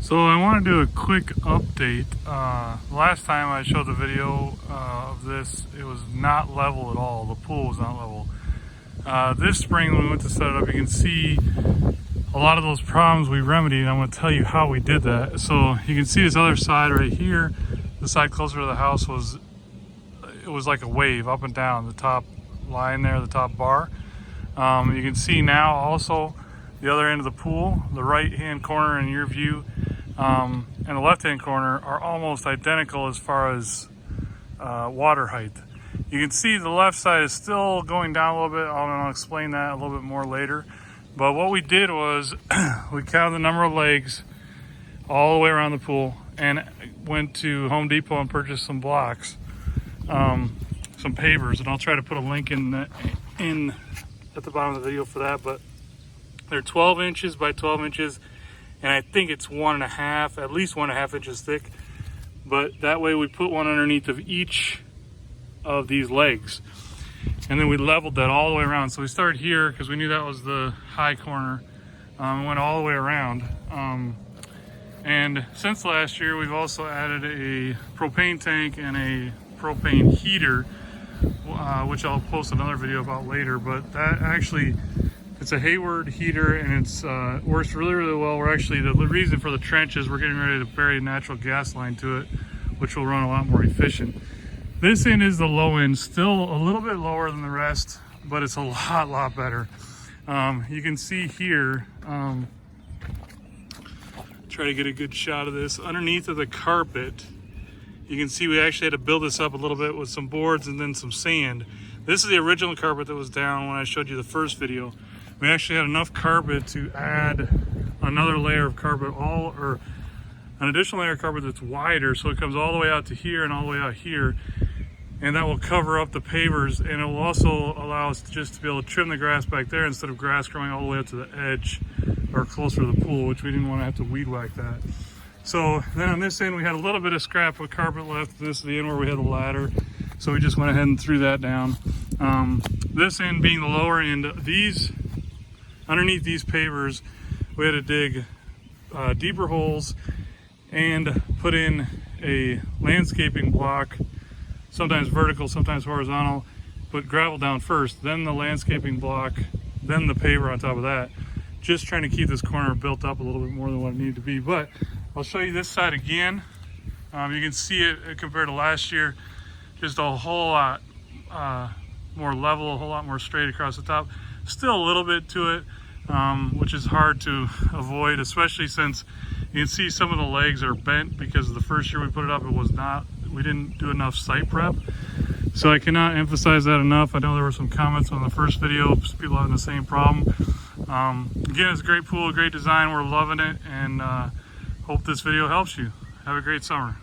So I want to do a quick update. Last time I showed the video of this, it was not level at all. The pool was not level. This spring when we went to set it up, you can see a lot of those problems we remedied, and I'm going to tell you how we did that. So you can see this other side right here, the side closer to the house was like a wave up and down, the top line there, the top bar. You can see now also the other end of the pool, the right hand corner in your view and the left hand corner are almost identical as far as water height. You can see the left side is still going down a little bit. I'll explain that a little bit more later. But what we did was we counted the number of legs all the way around the pool and went to Home Depot and purchased some blocks, some pavers, and I'll try to put a link in at the bottom of the video for that. But they're 12 inches by 12 inches, and I think it's 1.5, at least 1.5 inches thick. But that way we put one underneath of each of these legs, and then we leveled that all the way around. So we started here because we knew that was the high corner, and went all the way around. And since last year, we've also added a propane tank and a propane heater, which I'll post another video about later. But that actually, it's a Hayward heater, and it's works really, really well. We're actually, the reason for the trench is we're getting ready to bury a natural gas line to it, which will run a lot more efficient. This end is the low end, still a little bit lower than the rest, but it's a lot better. You can see here, try to get a good shot of this. Underneath of the carpet, you can see we actually had to build this up a little bit with some boards and then some sand. This is the original carpet that was down when I showed you the first video. We actually had enough carpet to add another layer of carpet, or an additional layer of carpet that's wider, so it comes all the way out to here and all the way out here, and that will cover up the pavers, and it will also allow us just to be able to trim the grass back there instead of grass growing all the way up to the edge or closer to the pool, which we didn't want to have to weed whack that. So then on this end we had a little bit of scrap of carpet left. This is the end where we had the ladder, so we just went ahead and threw that down. This end being the lower end, underneath these pavers, we had to dig deeper holes and put in a landscaping block, sometimes vertical, sometimes horizontal. Put gravel down first, then the landscaping block, then the paver on top of that. Just trying to keep this corner built up a little bit more than what it needed to be. But I'll show you this side again. You can see it compared to last year, just a whole lot more level, a whole lot more straight across the top. Still a little bit to it, which is hard to avoid, especially since you can see some of the legs are bent because the first year we put it up, we didn't do enough site prep. So I cannot emphasize that enough. I know there were some comments on the first video, people having the same problem. Again, it's a great pool, a great design. We're loving it, and hope this video helps you. Have a great summer.